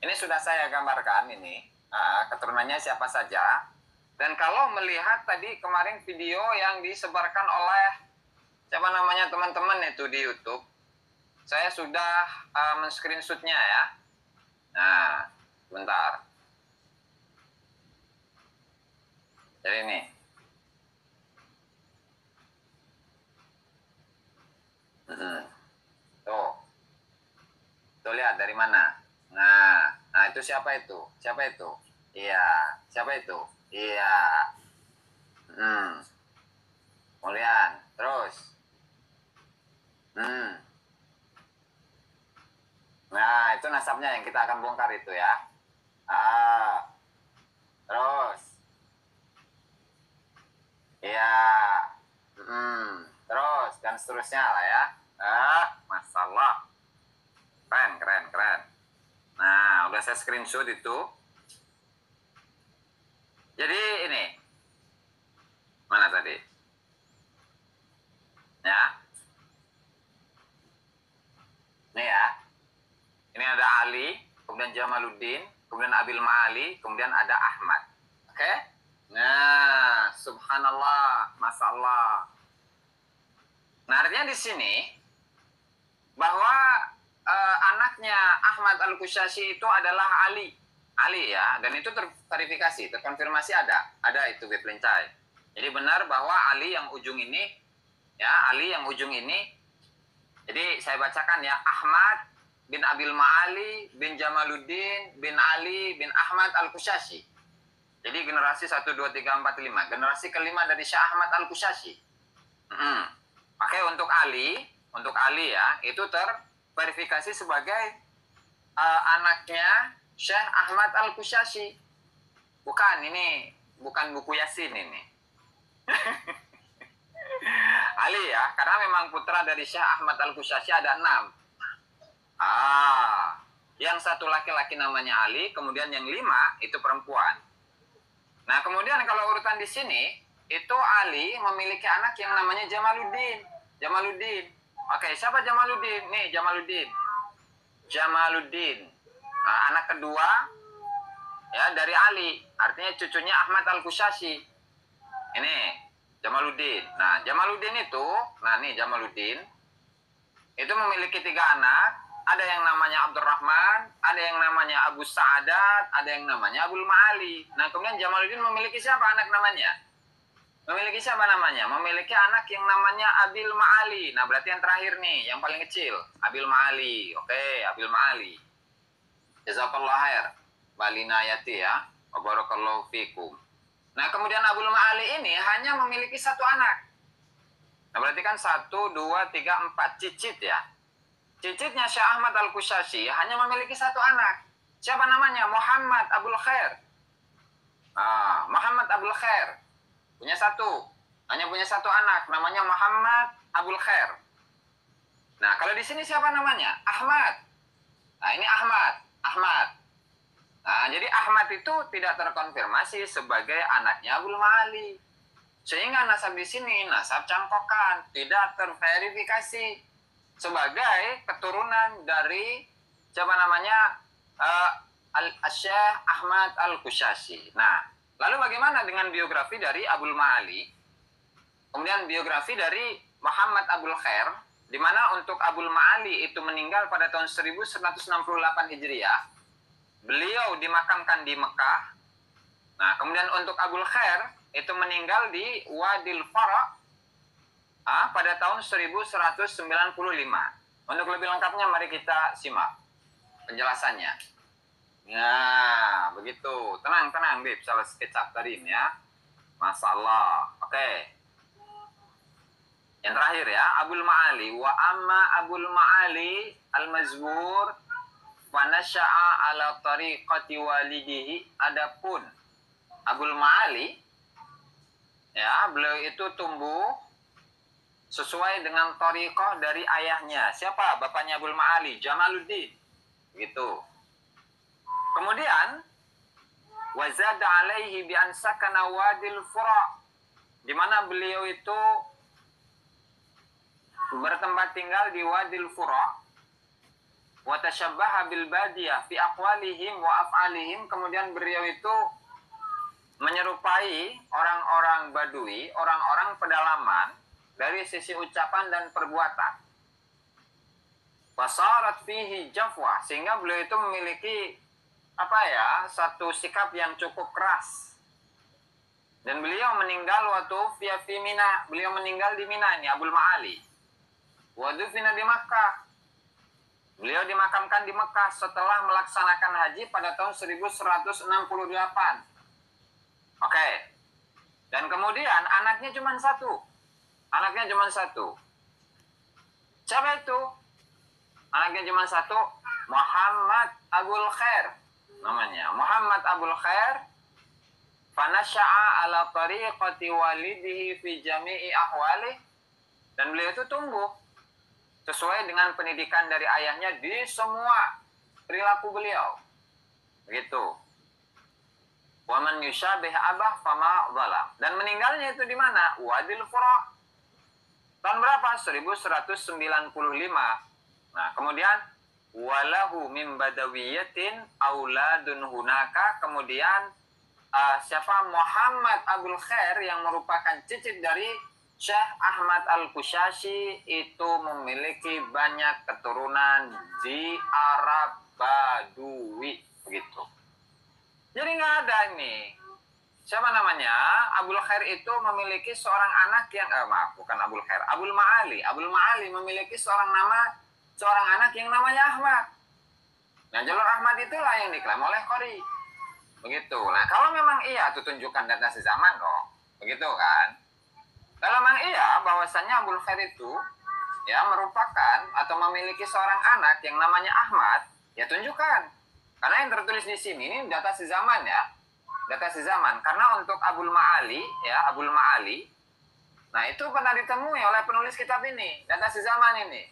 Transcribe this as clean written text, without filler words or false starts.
Ini sudah saya gambarkan ini, keturunannya siapa saja. Dan kalau melihat tadi kemarin video yang disebarkan oleh siapa namanya teman-teman itu di YouTube, saya sudah men-screenshotnya ya. Nah, bentar. Jadi ini. Tuh. Tuh lihat dari mana. Nah itu siapa itu? Siapa itu? Iya. Siapa itu? Iya. Kemudian, terus. Nah, itu nasabnya yang kita akan bongkar itu ya. Terus. Iya. Terus, dan seterusnya lah ya. Masalah. Keren. Nah, udah saya screenshot itu. Jadi ini. Mana tadi? Ya. Ini ya. Ini ada Ali, kemudian Jamaluddin, kemudian Abil Ma'ali, kemudian ada Ahmad. Oke? Nah, subhanallah, masallah. Nah, artinya di sini bahwa anaknya Ahmad Al-Qushashi itu adalah Ali. Ali ya, dan itu terverifikasi, terkonfirmasi ada itu Beplencai. Jadi benar bahwa Ali yang ujung ini, ya Ali yang ujung ini. Jadi saya bacakan ya, Ahmad bin Abil Ma'ali bin Jamaluddin bin Ali bin Ahmad Al-Qushashi. Jadi generasi 1, 2, 3, 4, 5. Generasi kelima dari Syekh Ahmad Al-Qushashi. Oke, untuk Ali ya, itu terverifikasi sebagai anaknya Syekh Ahmad Al-Qushashi. Bukan buku Yasin ini. Ali ya, karena memang putra dari Syekh Ahmad Al-Qushashi ada 6. Yang satu laki-laki namanya Ali, kemudian yang 5 itu perempuan. Nah, kemudian kalau urutan di sini, itu Ali memiliki anak yang namanya Jamaluddin. Oke, siapa Jamaluddin? Nih, Jamaluddin. Anak kedua ya dari Ali, artinya cucunya Ahmad Al-Qushashi. Ini Jamaluddin. Nah, Jamaluddin itu memiliki 3 anak. Ada yang namanya Abdurrahman, ada yang namanya Abu Sa'adat, ada yang namanya Abul Ma'ali. Nah, kemudian Jamaluddin memiliki siapa anak namanya? Memiliki anak yang namanya Abil Ma'ali. Nah, berarti yang terakhir nih, yang paling kecil, Abil Ma'ali. Oke, Abil Ma'ali. Jazakallah khair. Balinayati ya. Wa barakallahu fikum. Nah, kemudian Abul Ma'ali ini hanya memiliki 1 anak. Nah, berarti kan 1, 2, 3, 4 cicit ya. Cicitnya Syekh Ahmad Al-Qushashi hanya memiliki 1 anak. Siapa namanya? Muhammad Abul Khair. Muhammad Abul Khair. Hanya punya 1 anak, namanya Muhammad Abul Khair. Nah, kalau di sini siapa namanya? Ahmad. Nah, ini Ahmad. Nah, jadi Ahmad itu tidak terkonfirmasi sebagai anaknya Abul Ma'ali. Sehingga nasab di sini, nasab cangkokan, tidak terverifikasi sebagai keturunan dari siapa namanya? Syekh Ahmad Al-Qushashi. Nah, lalu bagaimana dengan biografi dari Abul Ma'ali? Kemudian biografi dari Muhammad Abul Khair, di mana untuk Abul Ma'ali itu meninggal pada tahun 1168 Hijriah. Beliau dimakamkan di Mekah. Nah, kemudian untuk Abul Khair itu meninggal di Wadil Fara pada tahun 1195. Untuk lebih lengkapnya mari kita simak penjelasannya. Nah, begitu. Tenang, Bib. Salah kecap tadi ya. Masalah. Oke. Yang terakhir ya, Abul Ma'ali. Wa amma Abul Ma'ali al-mazbur wa nasya'a ala tariqati walidihi. Adapun Abul Ma'ali ya, beliau itu tumbuh sesuai dengan tariqah dari ayahnya. Siapa bapaknya Abul Ma'ali? Jamaluddin. Gitu. Kemudian wazada alaihi bi an sakana wadil fura, di mana beliau itu bertempat tinggal di Wadil Fura. wa tashabbaha bil badiyah fi aqwalihim wa af'alihim, kemudian beliau itu menyerupai orang-orang Badui, orang-orang pedalaman dari sisi ucapan dan perbuatan. Wasarat fihi jafwa, sehingga beliau itu memiliki satu sikap yang cukup keras. Dan beliau meninggal waktu fi Mina, beliau meninggal di Mina ini, Abul Ma'ali. Wa dufina di Makkah. Beliau dimakamkan di Mekah setelah melaksanakan haji pada tahun 1168. Oke. Dan kemudian anaknya cuma satu. Anaknya cuma satu. Siapa itu? Anaknya cuma satu. Muhammad Abul Khair namanya. Muhammad Abul Khair. Fanasya'a ala tariqati walidihi fi jami'i ahwalih. Dan beliau itu tumbuh sesuai dengan pendidikan dari ayahnya di semua perilaku beliau. Begitu. Wa man yushabih abah fama dhalam. Dan meninggalnya itu di mana? Wadil Fura. Tahun berapa? 1195. Nah, kemudian walahu min badawiyatin auladun hunaka. Kemudian siapa? Muhammad Abul Khair yang merupakan cicit dari Syekh Ahmad Al-Kushashi itu memiliki banyak keturunan di Arab Badui, begitu. Jadi nggak ada ini. Siapa namanya? Abul Khair itu memiliki seorang anak yang bukan Abul Khair, Abul Ma'ali. Abul Ma'ali memiliki seorang anak yang namanya Ahmad. Nah, jalur Ahmad itulah yang diklaim oleh Qori. Begitu. Nah, kalau memang iya, tuh tunjukkan data sezaman dong. Begitu kan? Kalau memang iya bahwasannya Abul Khair itu ya merupakan atau memiliki seorang anak yang namanya Ahmad, ya tunjukkan. Karena yang tertulis di sini ini data sezaman ya. Data sezaman. Karena untuk Abul Ma'ali ya, Abul Ma'ali, nah itu pernah ditemui oleh penulis kitab ini, data sezaman ini.